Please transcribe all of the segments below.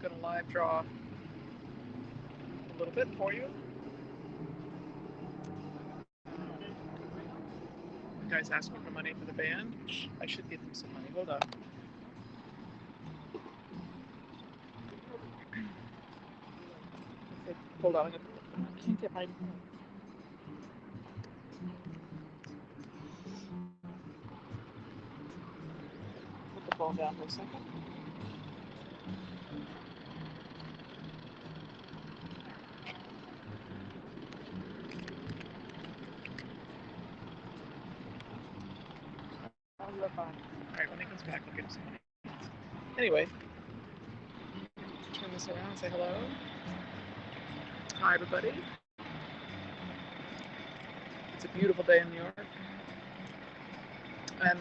going to live draw a little bit for you. The guy's asking for money for the band. I should give him some money. Hold on. Hold on. I can't get my... Put the phone down for a second. Alright, when he comes back, I'll give him some money. Anyway, turn this around and say hello. Hi, everybody. It's a beautiful day in New York. And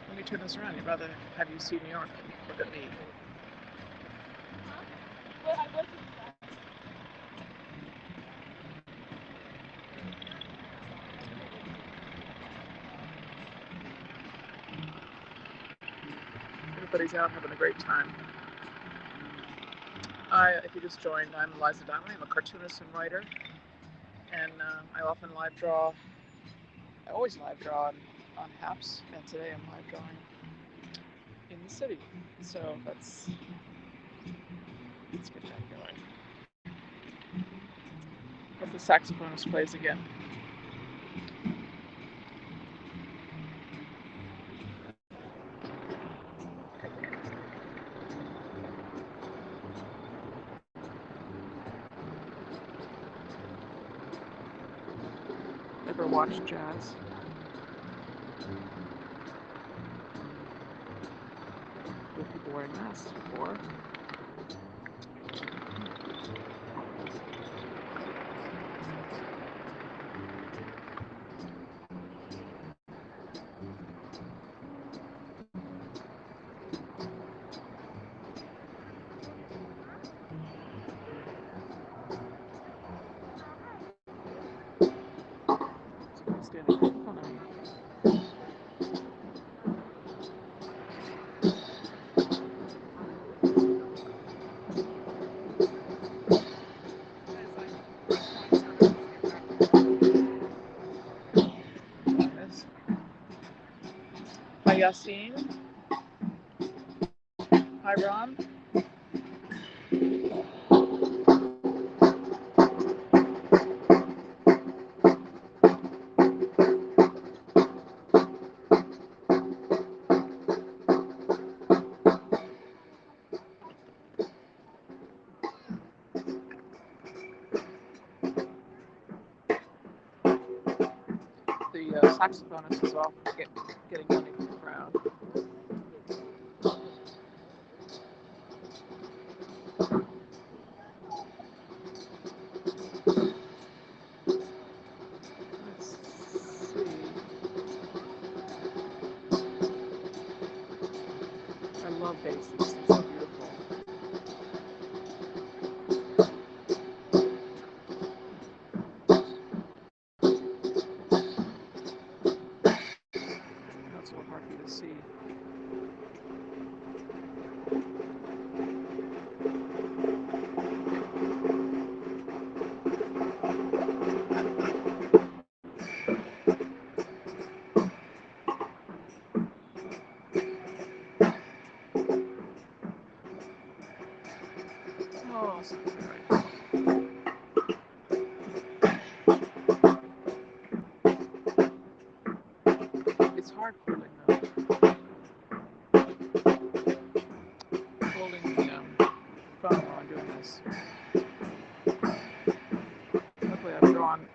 let me turn this around. I'd rather have you see New York. Look at me. Everybody's out having a great time. If you just joined, I'm Liza. I'm a cartoonist and writer, and I often live draw. I always live draw on Haps, and today I'm live drawing in the city. So let's get back going. Hope the saxophonist plays again. Ever watched jazz? With people wearing masks before. Hi, Yassine. Hi, Ron. The saxophonist is off getting money from the crowd. Let's see. I love basses. It's so beautiful. That's so hard for you to see. Oh, so right. It's hard holding the phone while I'm doing this. Luckily, I've drawn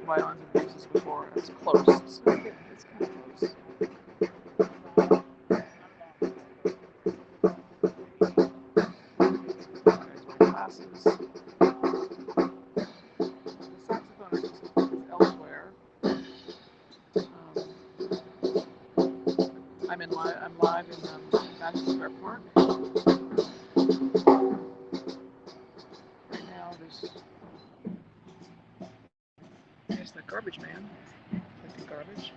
violins and basses before. It's close. It's kind of close. Glasses. The saxophonist is elsewhere. I'm live in Madison Square Park. Right now, there's that garbage man collecting garbage.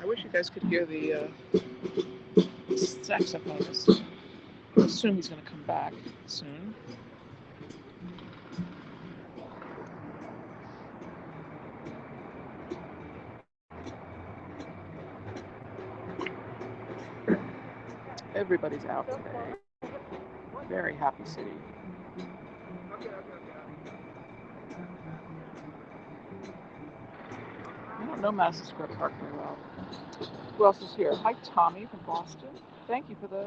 I wish you guys could hear the saxophonist. I assume he's going to come back soon. Everybody's out today. Very happy city. I don't know Madison Square Park very well. Who else is here? Hi, Tommy from Boston. Thank you for the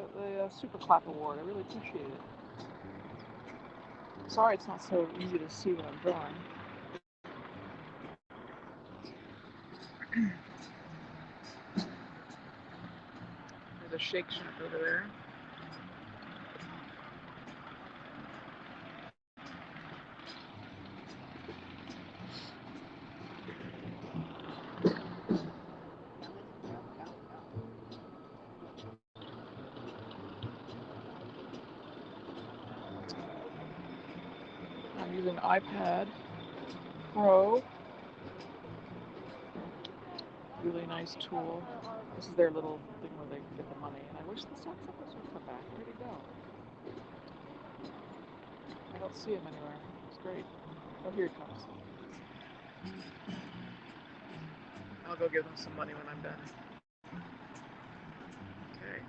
Super Clap Award. I really appreciate it. Sorry it's not so easy to see what I'm drawing. There's a Shake Shack over there. I'm using iPad Pro. Really nice tool. This is their little thing where they get the money. And I wish the saxophone would come back. Where'd he go? I don't see him anywhere. It's great. Oh, here he comes. I'll go give them some money when I'm done. Okay.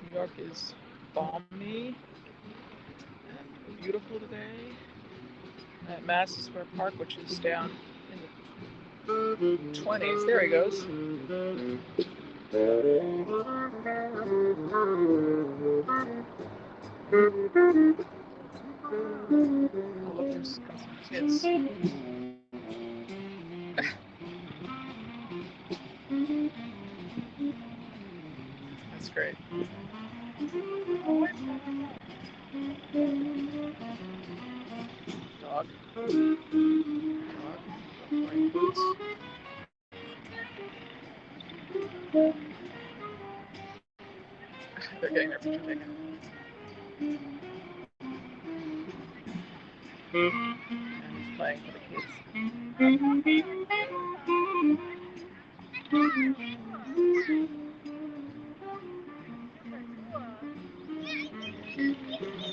New York is balmy and beautiful today. At Madison Square Park, which is down in the 20s. There he goes. Oh, look, there's some kids. That's great. Dog. Wearing boots. They're getting their picture taken. And he's playing for the kids.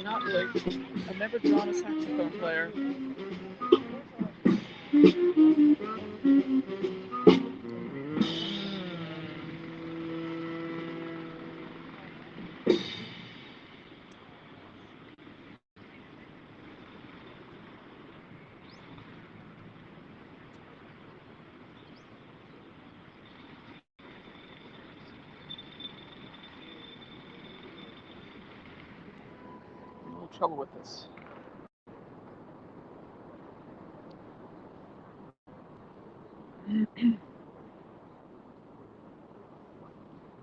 Not really. I've never drawn a saxophone player. A little trouble with this.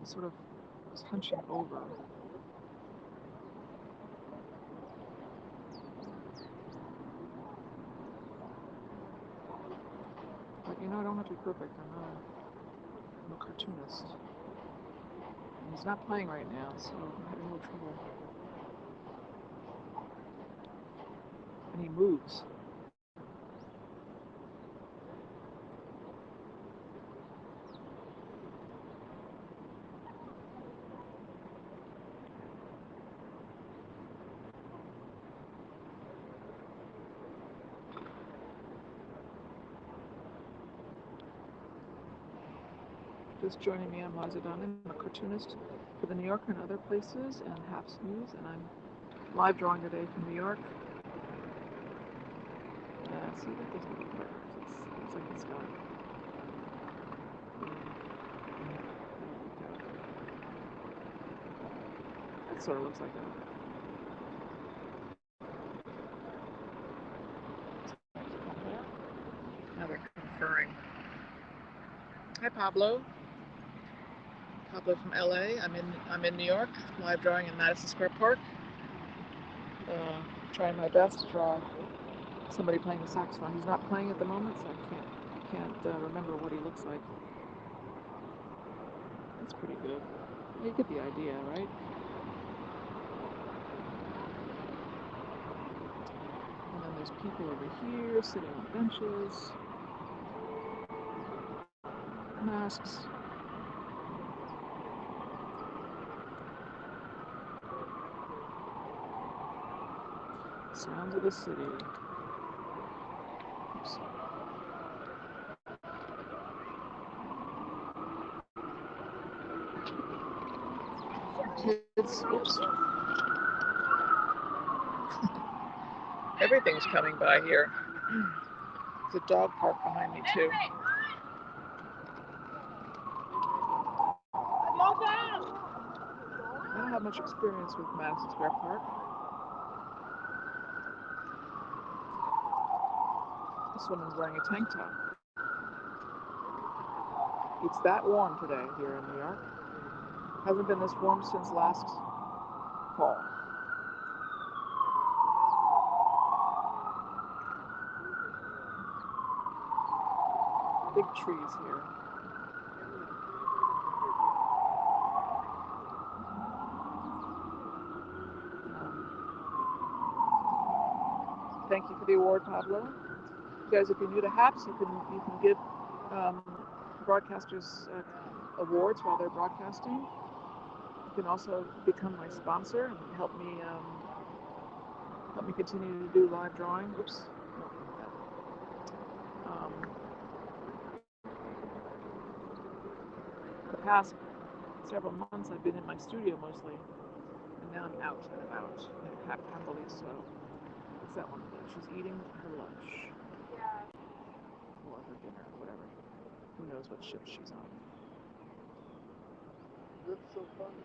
Sort of was hunching over. But you know, I don't have to be perfect. I'm a cartoonist. And he's not playing right now, so I'm having a little trouble. And he moves. Just joining me, I'm Liza. I'm a cartoonist for the New Yorker and other places, and Haps News, and I'm live drawing today from New York. See what this looks like. Looks like it's got. That sort of looks like that. Now they're conferring. Hi, Pablo. Pablo from LA. I'm in New York, live drawing in Madison Square Park. Trying my best to draw somebody playing the saxophone. He's not playing at the moment, so I can't remember what he looks like. That's pretty good. You get the idea, right? there's people over here sitting on benches, masks. Sounds of the city. Oops. Kids, oops. Everything's coming by here. There's a dog park behind me too. I don't have much experience with Madison Square Park. This woman's wearing a tank top. It's that warm today here in New York. Hasn't been this warm since last fall. Big trees here. Thank you for the award, Pablo. You guys, if you're new to HAPS, you can give broadcasters awards while they're broadcasting. You can also become my sponsor and help me continue to do live drawing. Oops. The past several months I've been in my studio mostly, and now I'm out and about, happily so. What's that one? She's eating her lunch. Or her dinner, or whatever. Who knows what shift she's on. That's so funny.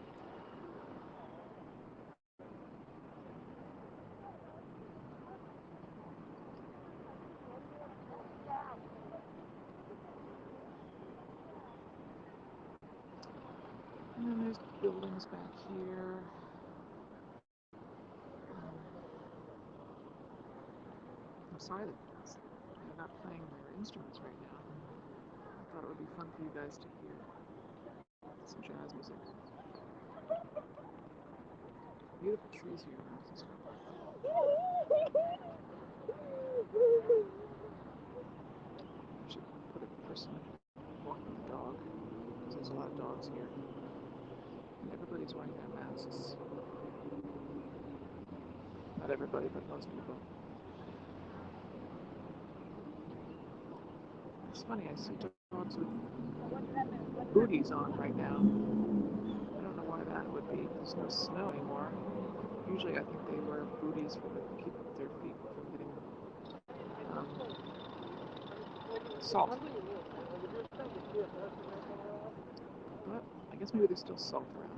And then there's buildings back here. I'm sorry that they're not playing their instruments right now. I thought it would be fun for you guys to hear some jazz music. Beautiful trees here in Madison Square Park. I should put a person walking the dog, because there's a lot of dogs here. And everybody's wearing their masks. Not everybody, but most people. It's funny, I see dogs with booties on right now. I don't know why that would be. There's no snow anymore. Usually I think they wear booties to keep their feet from getting salt. But I guess maybe there's still salt around.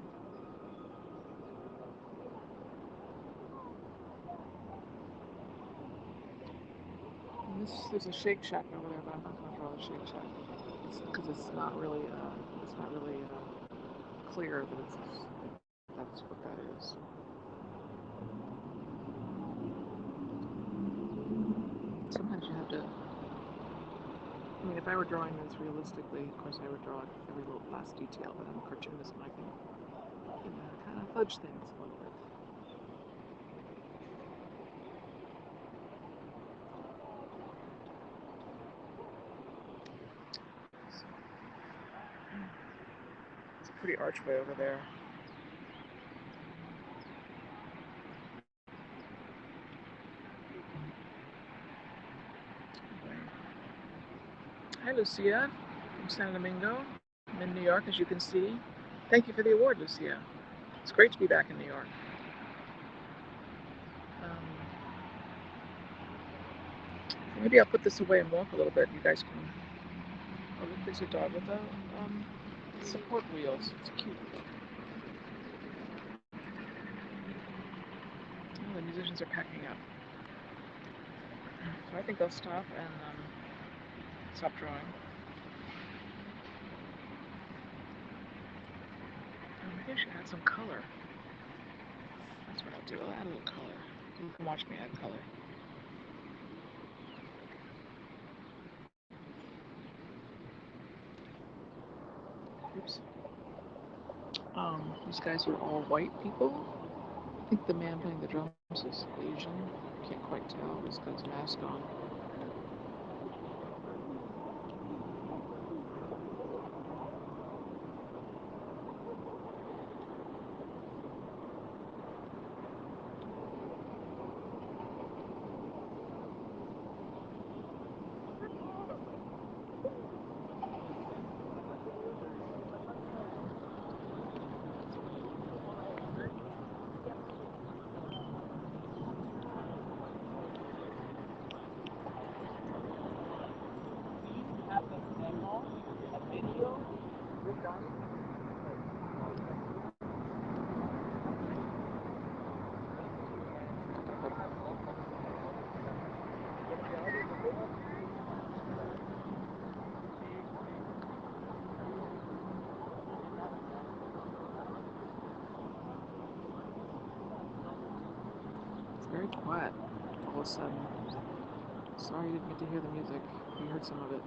And there's a Shake Shack over there, but I'm not going to draw the Shake Shack because it's not really clear that that's what that is. Sometimes you have to. I mean, if I were drawing this realistically, of course I would draw every little last detail, but I'm a cartoonist and I can kind of fudge things a little bit. It's a pretty archway over there. Hi, Lucia, from San Domingo. I'm in New York, as you can see. Thank you for the award, Lucia. It's great to be back in New York. Maybe I'll put this away and walk a little bit. You guys can. Oh, look, there's a dog with the support wheels. It's cute. Oh, the musicians are packing up. So I think I'll stop and stop drawing. Maybe I should add some color. That's what I'll do. I'll add a little color. You can watch me add color. Oops. These guys are all white people. I think the man playing the drums is Asian. Can't quite tell. He's got his mask on. It's very quiet all of a sudden. Sorry you didn't get to hear the music. We heard some of it.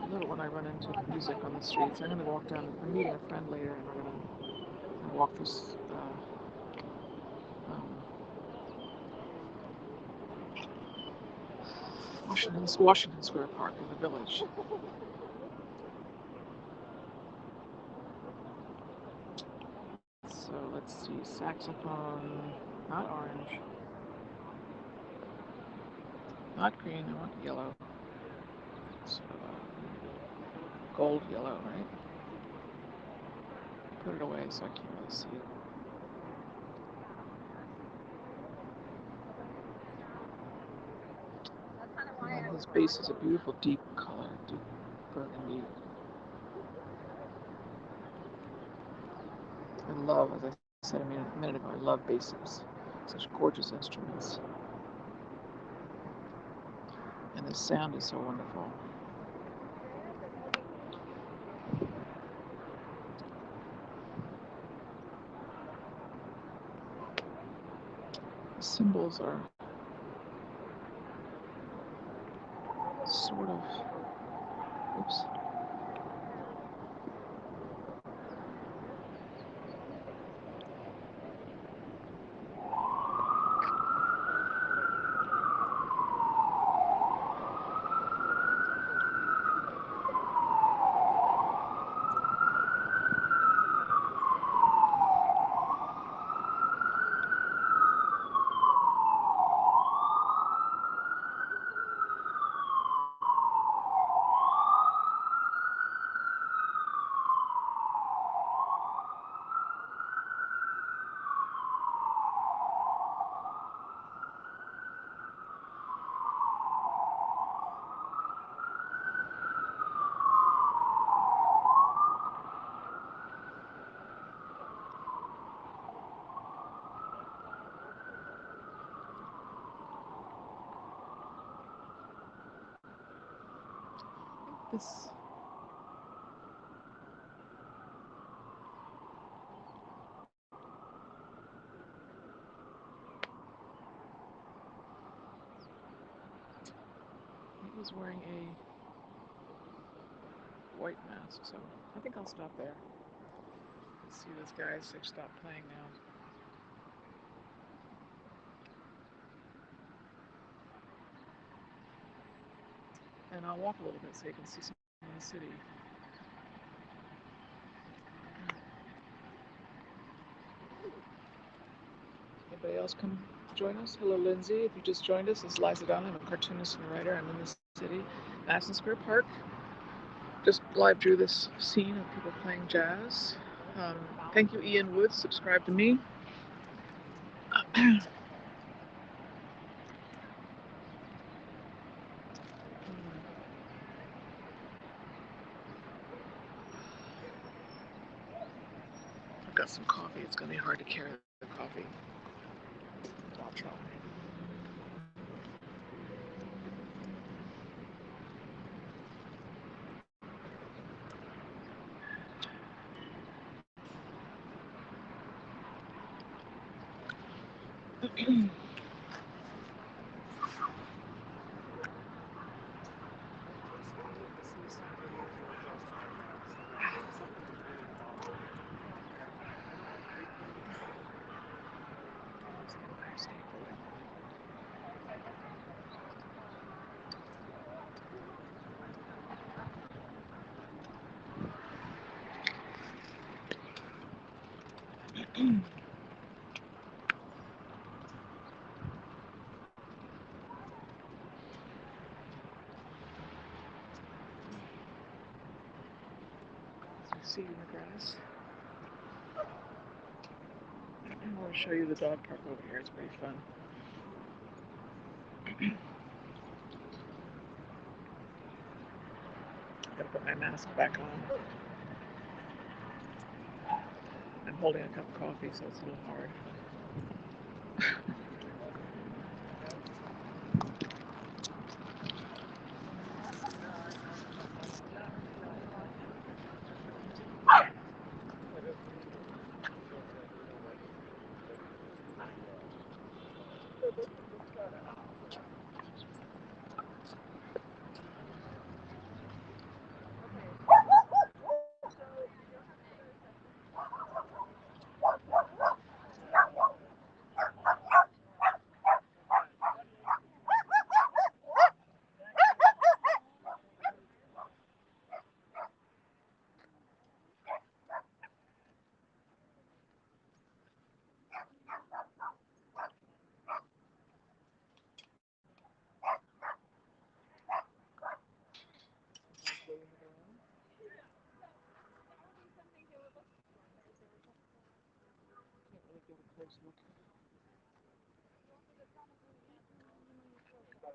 I love it when I run into music on the streets. I'm going to walk down. I'm meeting a friend later, and we're going to walk through Washington Square Park in the Village. So let's see, saxophone, not orange, not green. I want yellow. Sort of a gold yellow, right? Put it away so I can't really see it. And his bass is a beautiful deep color, deep burgundy. I love, as I said a minute ago, I love basses. Such gorgeous instruments. And the sound is so wonderful. The cymbals are sort of, oops. This he was wearing a white mask, so I think I'll stop there. Let's see this guy's stopped playing now. And I'll walk a little bit so you can see some of the city. Anybody else come join us? Hello, Lindsay. If you just joined us, this is Liza. I'm a cartoonist and writer. I'm in the city, Madison Square Park. Just live drew this scene of people playing jazz. Thank you, Ian Woods. Subscribe to me. I've got some coffee. It's going to be hard to carry the coffee coffee. I'll try. See in the grass. I want to show you the dog park over here. It's pretty fun. Gotta put my mask back on. I'm holding a cup of coffee, so it's a little hard.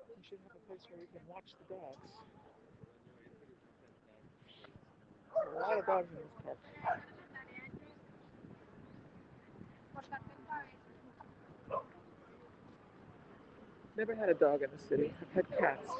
You should have a place where you can watch the dogs. There are a lot of dogs in this park. Never had a dog in the city. I've had cats.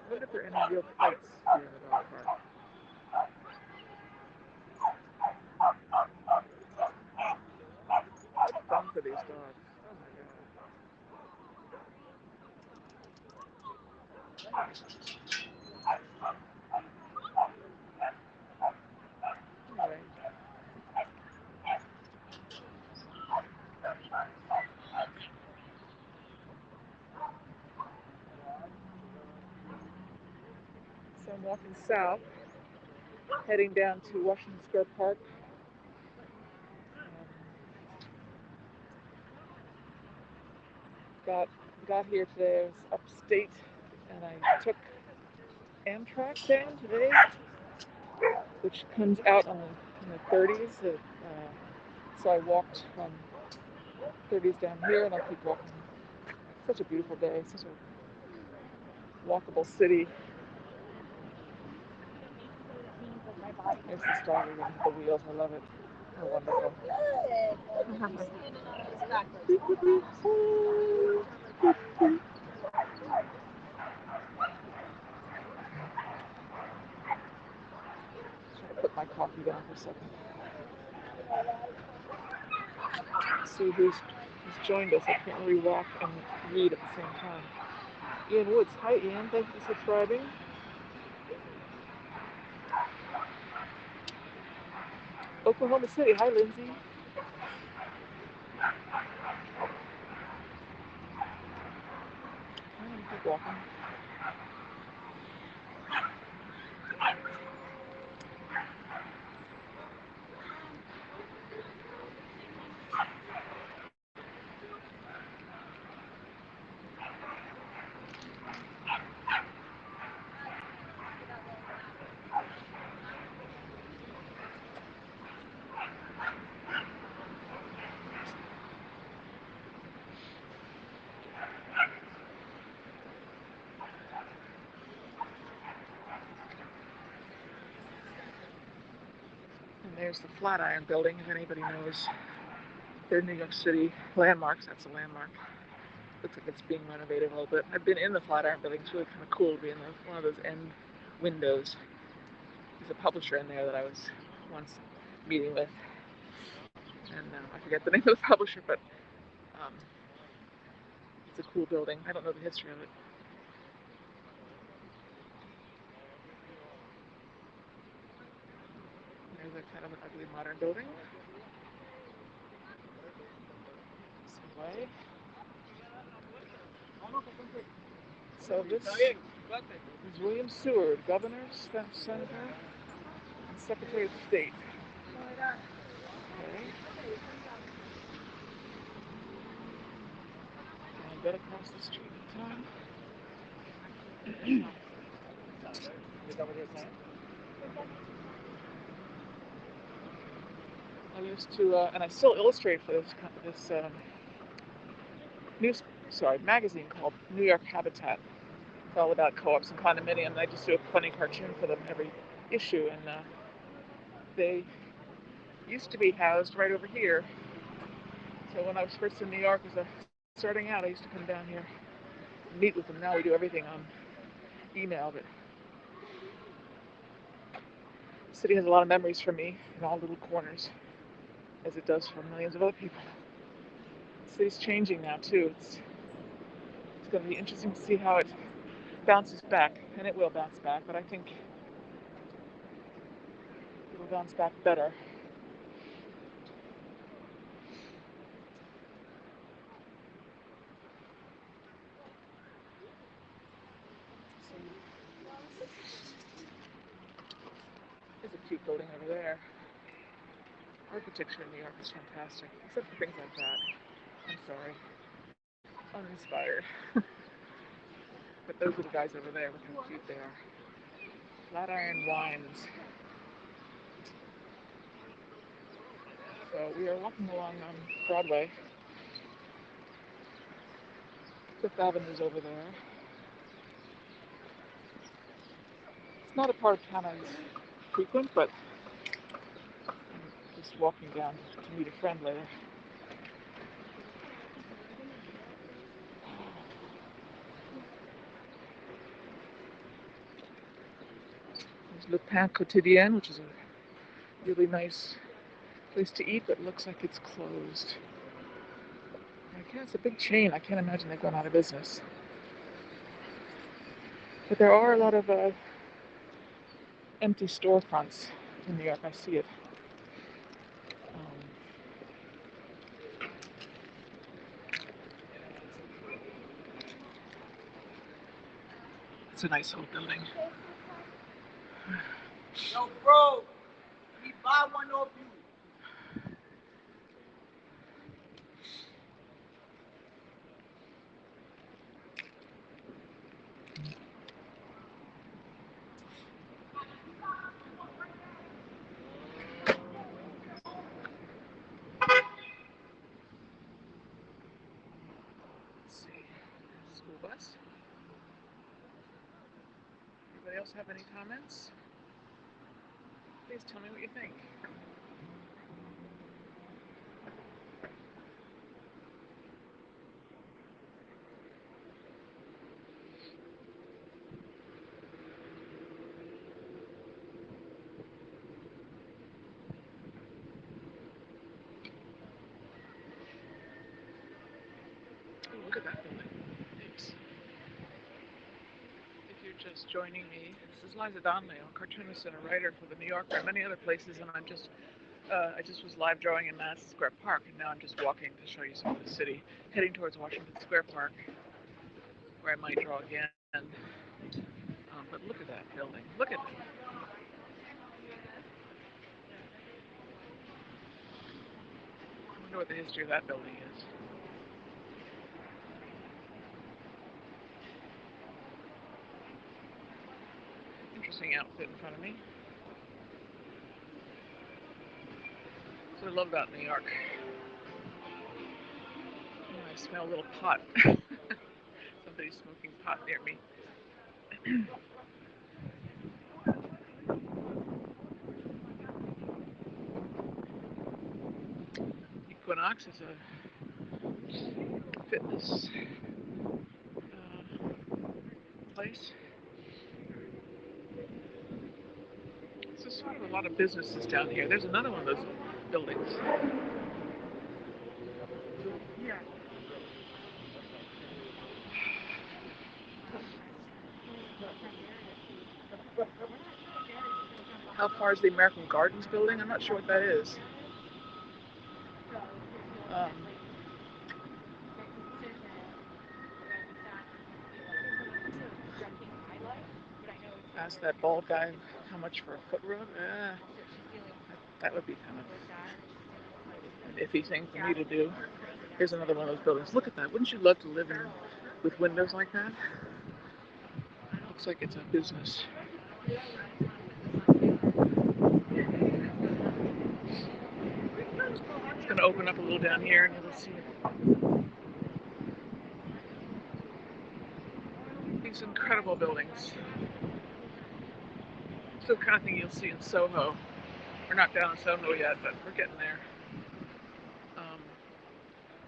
I wonder if there are any real fights here in the dog park. It's fun for these dogs. Oh my god. Anyway. So I'm walking south, heading down to Washington Square Park. Got here today. I was upstate, and I took Amtrak down today, which comes out on the 30s. So I walked from 30s down here, and I'll keep walking. Such a beautiful day, such a walkable city. There's this dog again with the wheels. I love it. How wonderful. Put my coffee down for a second. See who's joined us. I can't really walk and read at the same time. Ian Woods. Hi, Ian. Thank you for subscribing. Oklahoma City. Hi, Lindsay. I'm gonna keep walking. There's the Flatiron Building, if anybody knows. They're New York City landmarks. That's a landmark. Looks like it's being renovated a little bit. I've been in the Flatiron Building. It's really kind of cool to be in one of those end windows. There's a publisher in there that I was once meeting with, and I forget the name of the publisher, but it's a cool building. I don't know the history of it. There's a kind of an ugly modern building. This way. So this is William Seward, Governor, Senator, and Secretary of State. Okay. And get across the street in time. I used to, and I still illustrate for this magazine called New York Habitat. It's all about co-ops and condominiums. I just do a funny cartoon for them every issue, and they used to be housed right over here. So when I was first in New York, as starting out, I used to come down here and meet with them. Now we do everything on email, but the city has a lot of memories for me in all little corners, as it does for millions of other people. The city's changing now too. It's going to be interesting to see how it bounces back, and it will bounce back, but I think it'll bounce back better. There's a cute building over there. Architecture in New York is fantastic, except for things like that. I'm sorry. Uninspired. But those are the guys over there. Look how cute they are. Flatiron Wines. So we are walking along on Broadway. Fifth Avenue is over there. It's not a part of town I frequent, but I'm just walking down to meet a friend later. There's Le Pain Quotidien, which is a really nice place to eat, but looks like it's closed. It's a big chain. I can't imagine they've gone out of business. But there are a lot of empty storefronts in New York. I see it. It's a nice old building. Yo, bro, we buy one of you. Let's see. School bus. Anybody else have any comments? Please tell me what you think. Oh, look at that building. Thanks. If you're just joining me, this is Liza, a cartoonist and a writer for the New Yorker and many other places, and I just was live drawing in Madison Square Park, and now I'm just walking to show you some of the city, heading towards Washington Square Park, where I might draw again. But look at that building. Look at it. I wonder what the history of that building is. Interesting outfit in front of me. That's what I love about New York. Oh, I smell a little pot. Somebody's smoking pot near me. Equinox is a fitness place. So there's sort of a lot of businesses down here. There's another one of those buildings. Yeah. How far is the American Gardens building? I'm not sure what that is. Ask that bald guy how much for a foot rub. That would be kind of an iffy thing for me to do. Here's another one of those buildings. Look at that. Wouldn't you love to live in with windows like that? Looks like it's a business. It's going to open up a little down here and you'll see these incredible buildings. It's the kind of thing you'll see in Soho. We're not down in Soho yet, but we're getting there.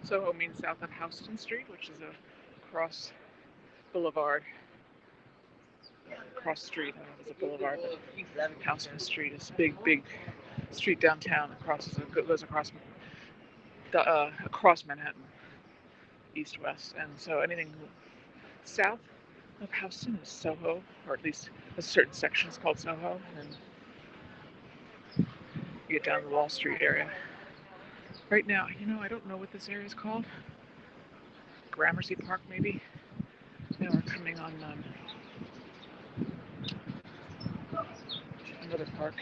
Soho means south of Houston Street, which is a cross boulevard. Cross street, I don't know if it's a boulevard, but Houston Street is a big street downtown that goes across Manhattan, east-west. And so anything south of Houston is Soho, or at least a certain section is called Soho. And you get down to the Wall Street area. Right now, I don't know what this area is called. Gramercy Park, maybe. Now we're coming on another park.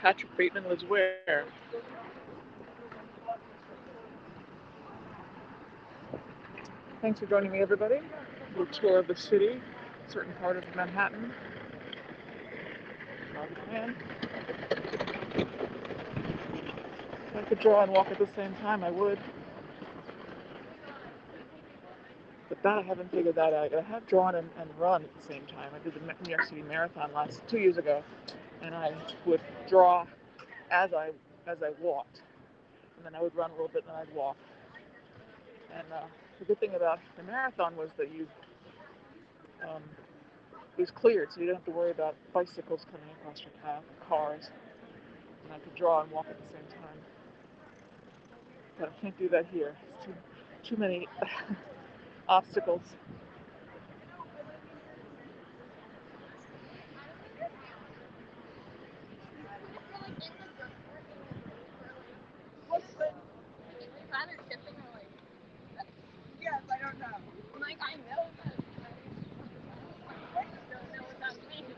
Patrick Bateman lives where? Thanks for joining me, everybody. A little tour of the city, a certain part of Manhattan. If I could draw and walk at the same time, I would. But that I haven't figured that out. I have drawn and run at the same time. I did the New York City Marathon 2 years ago, and I would draw as I walked, and then I would run a little bit, and then I'd walk. And the good thing about the marathon was that it was cleared, so you didn't have to worry about bicycles coming across your path, cars, and I could draw and walk at the same time. But I can't do that here. It's too many obstacles. Yes, I don't know. Like, I know that. I don't know what that means.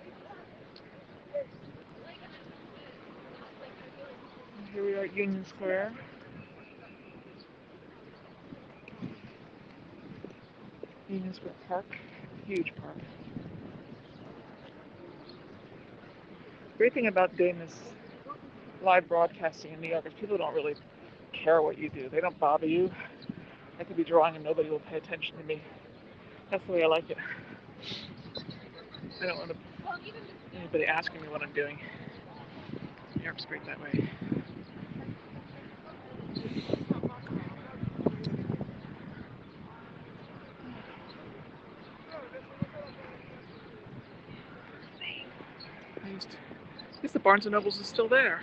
Here we are at Union Square. Union Square Park, huge park. Great thing about doing this live broadcasting in New York is people don't really care what you do. They don't bother you. I could be drawing and nobody will pay attention to me. That's the way I like it. I don't want anybody asking me what I'm doing. New York's great that way. I guess the Barnes & Nobles is still there.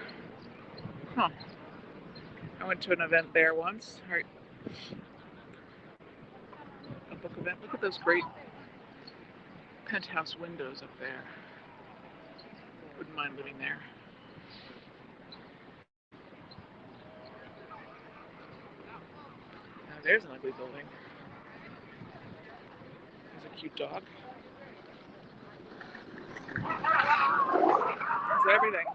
Huh. I went to an event there once. Right. A book event. Look at those great penthouse windows up there. Wouldn't mind living there. Now there's an ugly building. There's a cute dog. There's everything.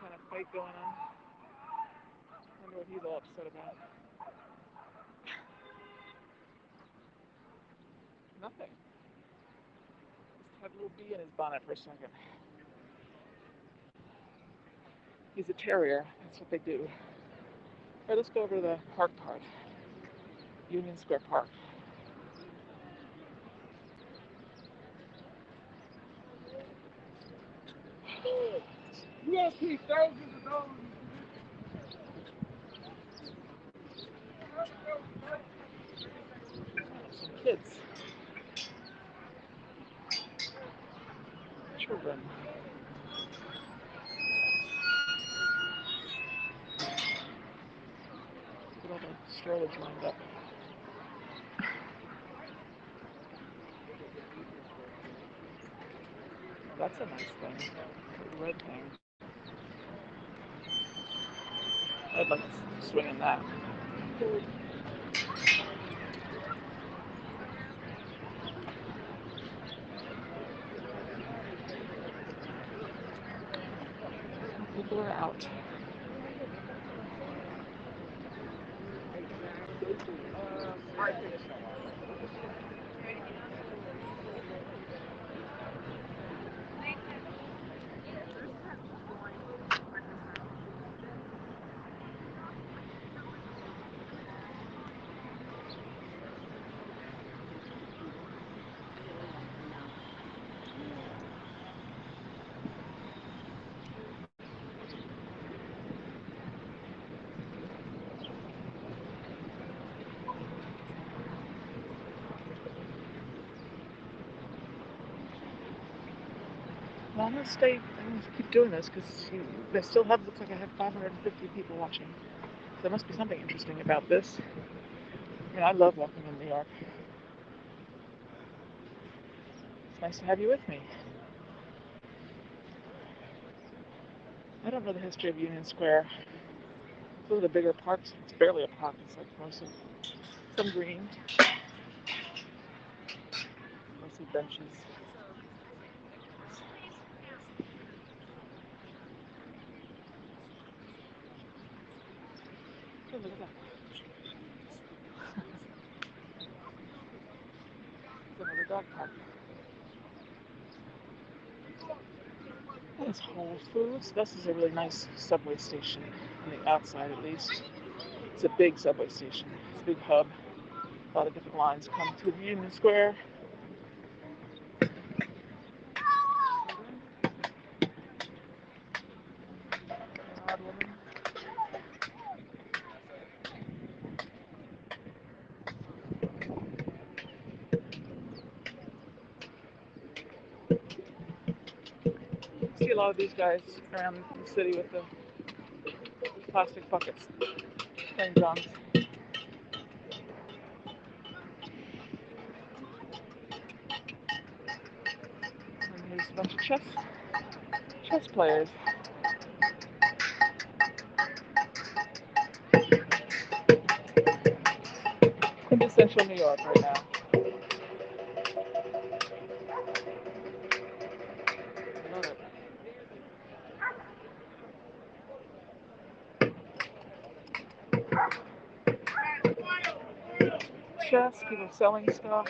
Kind of fight going on. I wonder what he's all upset about. Nothing. Just had a little bee in his bonnet for a second. He's a terrier. That's what they do. All right, let's go over to the park part. Union Square Park. We'll keep thousands of dollars. Some kids. Children. Look at all the strollers lined up. Oh, that's a nice thing. The red thing. I'd like to swing in that. People are out. Well, I'm gonna stay. I'm gonna keep doing this because they still have. Looks like I have 550 people watching. So there must be something interesting about this. I mean, I love walking in New York. It's nice to have you with me. I don't know the history of Union Square. It's one of the bigger parks. It's barely a park. It's like mostly some green, mostly benches. Oh, look at that. It's another dog park. That's Whole Foods. This is a really nice subway station, on the outside at least. It's a big subway station. It's a big hub. A lot of different lines come through Union Square. Odd woman. See a lot of these guys around the city with the plastic buckets, playing drums. And here's a bunch of chess players. Quintessential New York right now. I love it. Chess, people selling stuff.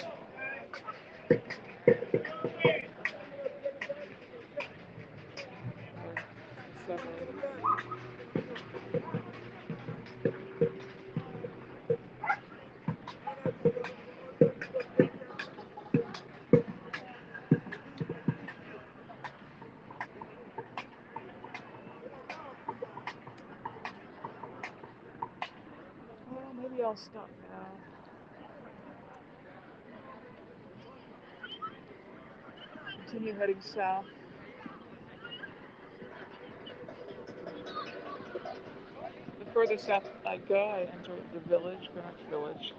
Well, maybe I'll stop now. Continue heading south. The further south I go, I enter the village, Greenwich Village.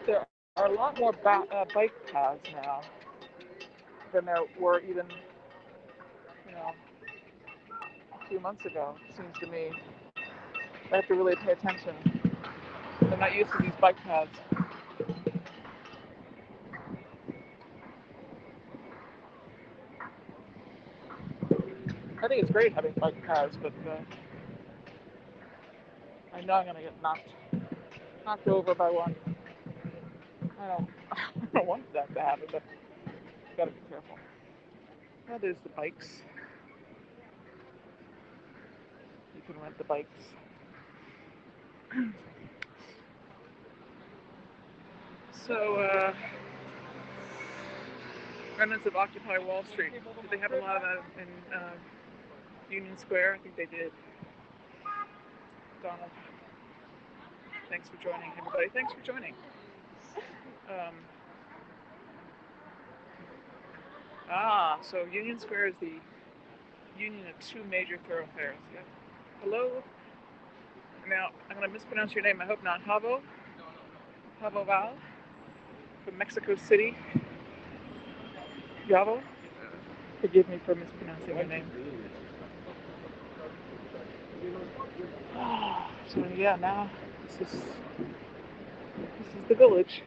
There are a lot more bike paths now than there were even, a few months ago, it seems to me. I have to really pay attention. I'm not used to these bike paths. I think it's great having bike paths, but I know I'm going to get knocked over by one. I don't want that to happen, but you gotta be careful. Well, there's the bikes. You can rent the bikes. So, remnants of Occupy Wall Street. Did they have a lot of that in Union Square? I think they did. Donald, thanks for joining, everybody. Thanks for joining. So Union Square is the union of two major thoroughfares. Yeah. Hello. Now, I'm going to mispronounce your name. I hope not. Havo Val from Mexico City. Yavo. Forgive me for mispronouncing your name. So yeah, now this is the village.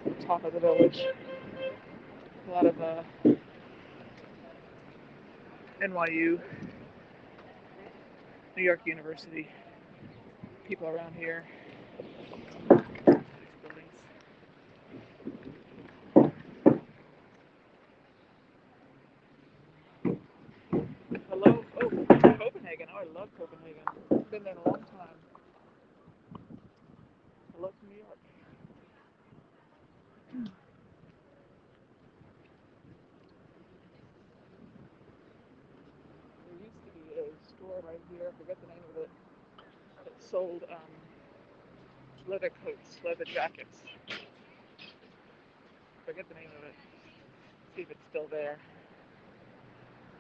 The top of the village. A lot of NYU, New York University people around here. These buildings. Hello. Oh, Copenhagen. Oh, I love Copenhagen. I've been there in a long time. Hello to New York. There used to be a store right here. I forget the name of it. That sold leather coats, leather jackets. I forget the name of it. See if it's still there.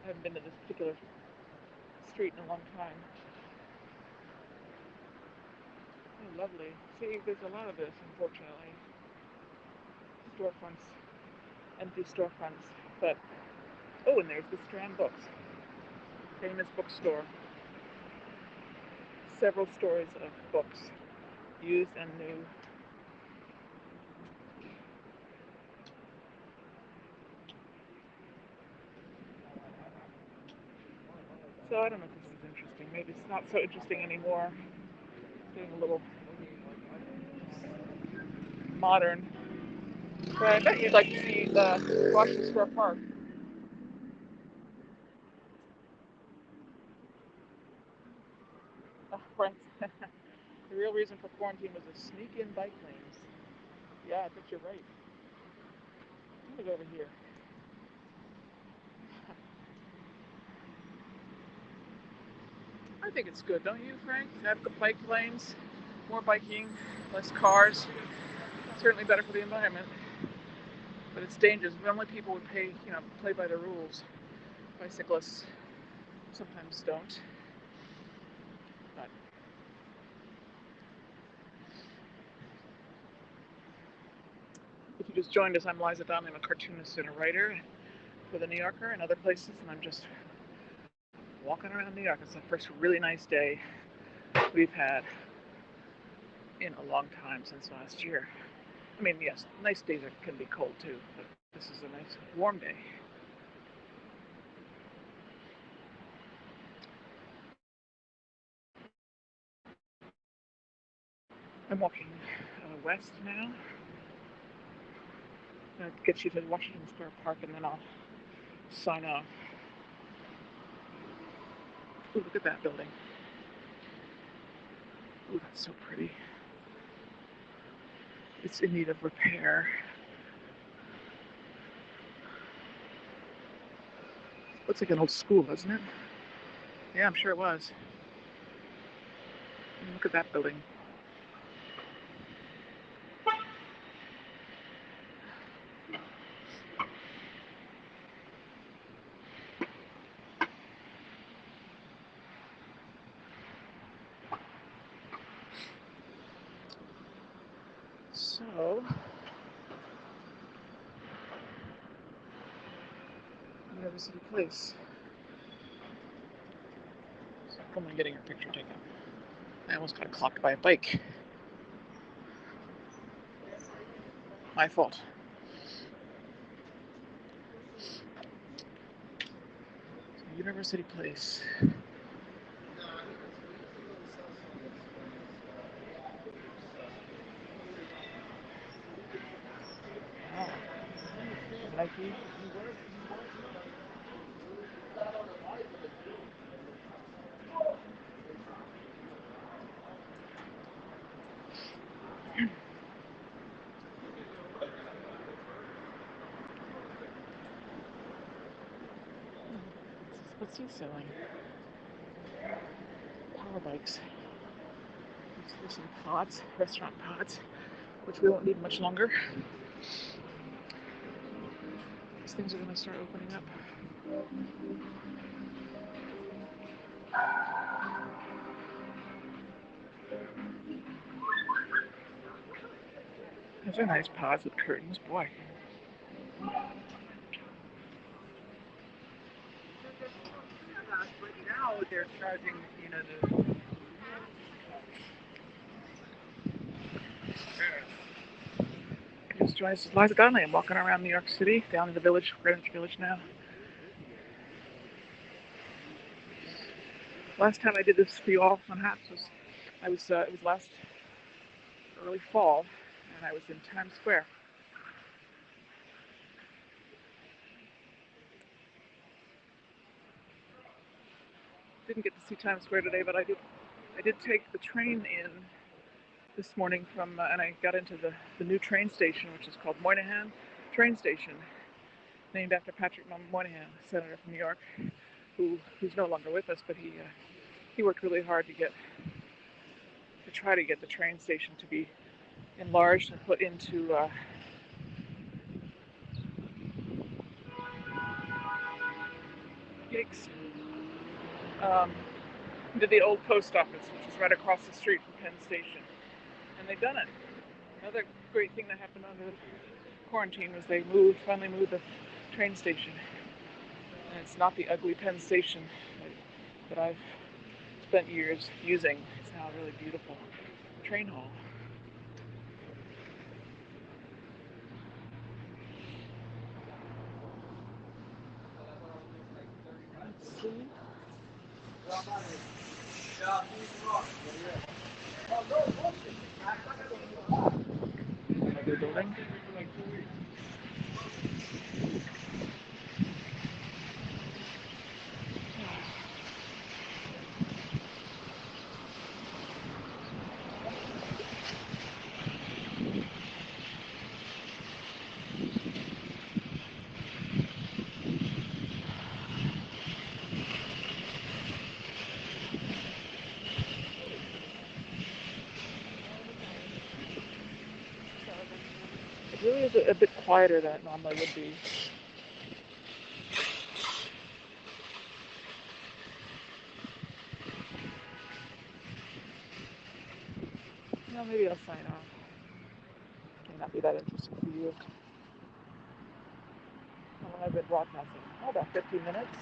I haven't been to this particular street in a long time. Oh, lovely. See, there's a lot of this, unfortunately. Storefronts, empty storefronts. But, oh, and there's the Strand Books. Famous bookstore. Several stores of books, used and new. So I don't know if this is interesting. Maybe it's not so interesting anymore. It's getting a little modern. But I bet you'd like to see the Washington Square Park. Oh, right. The real reason for quarantine was to sneak in bike lanes. Yeah, I think you're right. Let me go over here. I think it's good, don't you, Frank? Have the bike lanes, more biking, less cars. Certainly better for the environment. But it's dangerous. Only people would play by the rules. Bicyclists sometimes don't. But if you just joined us, I'm Liza. I'm a cartoonist and a writer for the New Yorker and other places, and I'm just walking around New York. It's the first really nice day we've had in a long time since last year. I mean, yes, nice days can be cold too, but this is a nice warm day. I'm walking west now. I'll get you to Washington Square Park and then I'll sign off. Ooh, look at that building. Ooh, that's so pretty. It's in need of repair. Looks like an old school, doesn't it? Yeah, I'm sure it was. Look at that building. So, University Place. How am I getting a picture taken? I almost got clocked by a bike. My fault. University Place. What's he selling? Power bikes. There's some pods, restaurant pods, which we won't need much longer. These things are going to start opening up. Those are nice pods with curtains, boy. But now they're charging, the Just joined us, Liza Donnelly. I'm walking around New York City, down in the village, Greenwich Village now. Last time I did this for you all on Hats it was last early fall, and I was in Times Square. Didn't get to see Times Square today, but I did take the train in this morning and I got into the new train station, which is called Moynihan train station, named after Patrick Moynihan, senator from New York, who's no longer with us, but he worked really hard to try to get the train station to be enlarged and put into into the old post office, which is right across the street from Penn Station, and they've done it. Another great thing that happened under quarantine was they finally moved the train station, and it's not the ugly Penn Station that I've spent years using. It's now a really beautiful train hall. Let's see. Another building. It really is a bit quieter than it normally would be. Well, maybe I'll sign off. May not be that interesting for you. How long I've been broadcasting? Oh, about 15 minutes.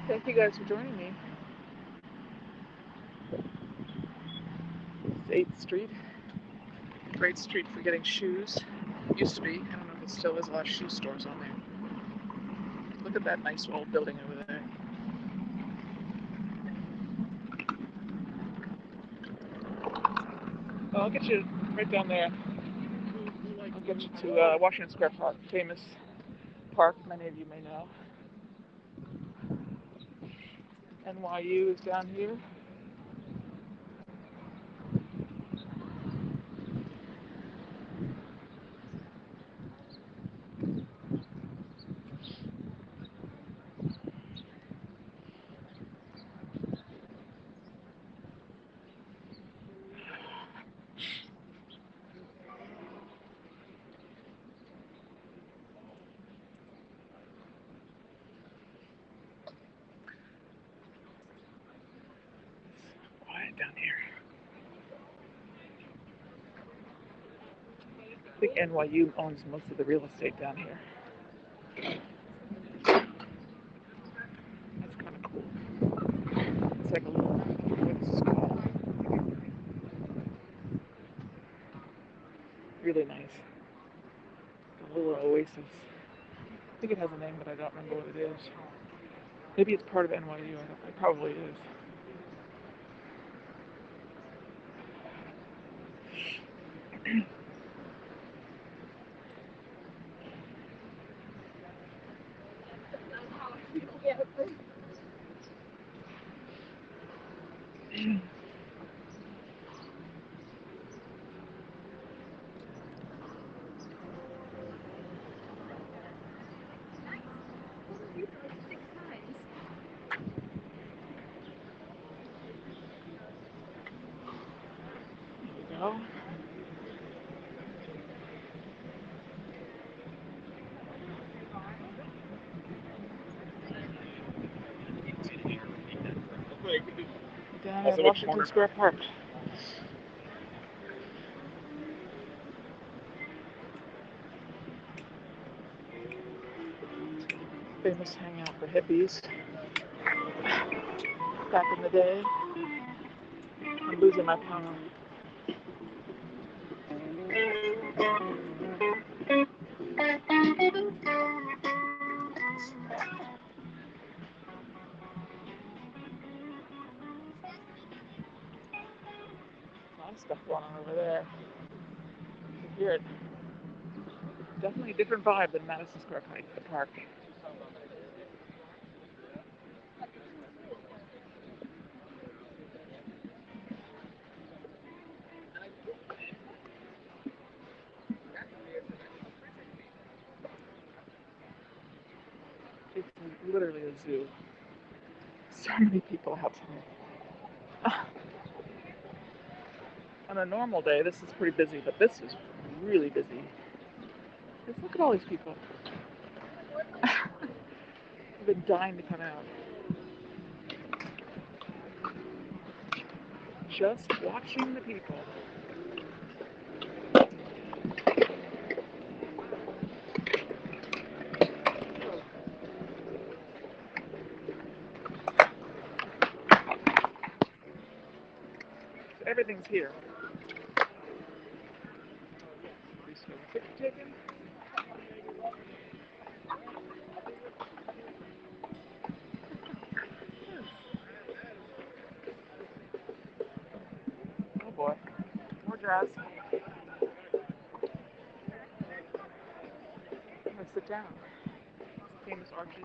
Thank you guys for joining me. This is 8th Street. Great street for getting shoes. Used to be. I don't know if it still is. A lot of shoe stores on there. Look at that nice old building over there. Oh, I'll get you right down there. I'll get you to Washington Square Park, famous park many of you may know. NYU is down here. Quiet down here. I think NYU owns most of the real estate down here. That's kind of cool. It's like a little, what is this called? Really nice. A little oasis. I think it has a name, but I don't remember what it is. Maybe it's part of NYU. It probably is. Down at Washington Square Park. Famous hangout for hippies. Back in the day. I'm losing my power. A lot of stuff going on over there. You can hear it. Definitely a different vibe than Madison Square Park. It's literally a zoo. So many people outside. On a normal day, this is pretty busy, but this is really busy. Just look at all these people. I've been dying to come out. Just watching the people. So everything's here. Picture taken. Oh boy, more jazz. I'm gonna sit down. Famous arches.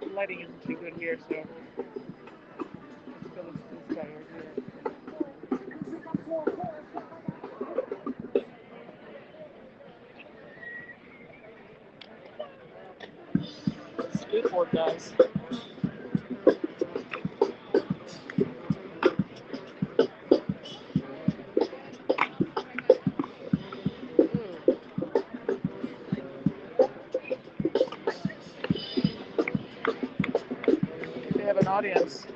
The lighting isn't too good here, so let's go to this guy over here. Skateboard guys. They have an audience.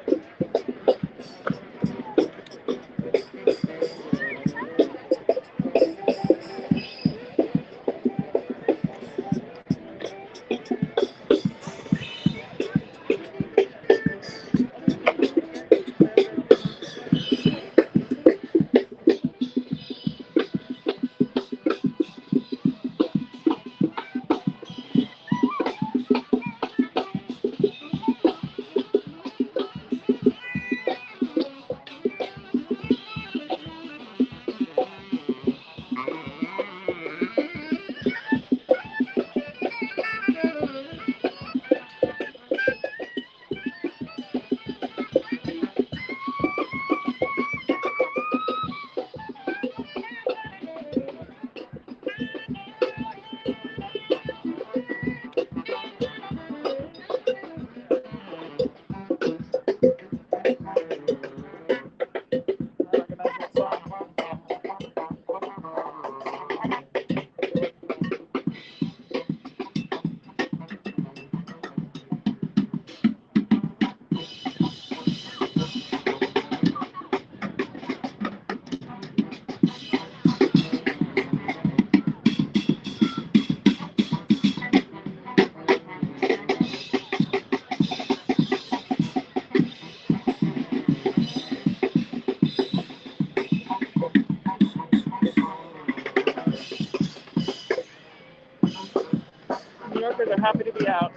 New Yorkers are happy to be out,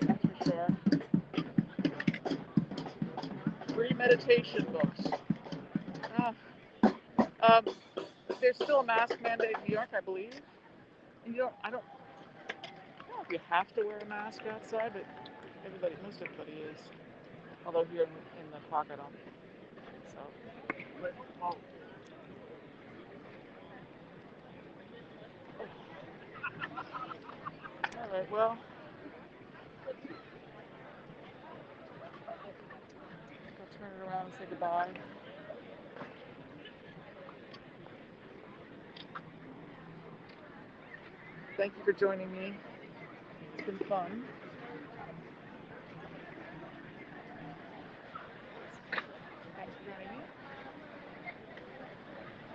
that's for sure. Free meditation books. Ah. There's still a mask mandate in New York, I believe. And I don't know if you have to wear a mask outside, but most everybody is. Although here in the park I don't. So, all right. Well, I'll turn it around and say goodbye. Thank you for joining me. It's been fun. Thanks for joining me.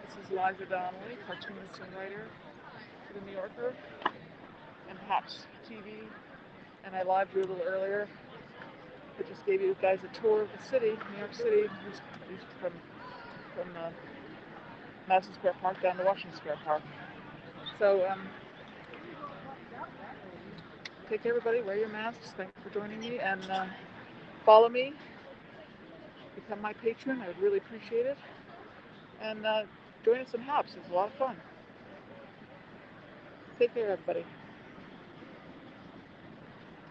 This is Liza Donnelly, cartoonist and writer for The New Yorker and Hops TV. And I live drew a little earlier. I just gave you guys a tour of the city, New York City, just from Madison Square Park down to Washington Square Park. So take care, everybody. Wear your masks. Thank you for joining me, and follow me. Become my patron. I would really appreciate it. And join us in Hops. It's a lot of fun. Take care, everybody.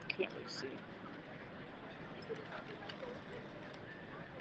Can't really see.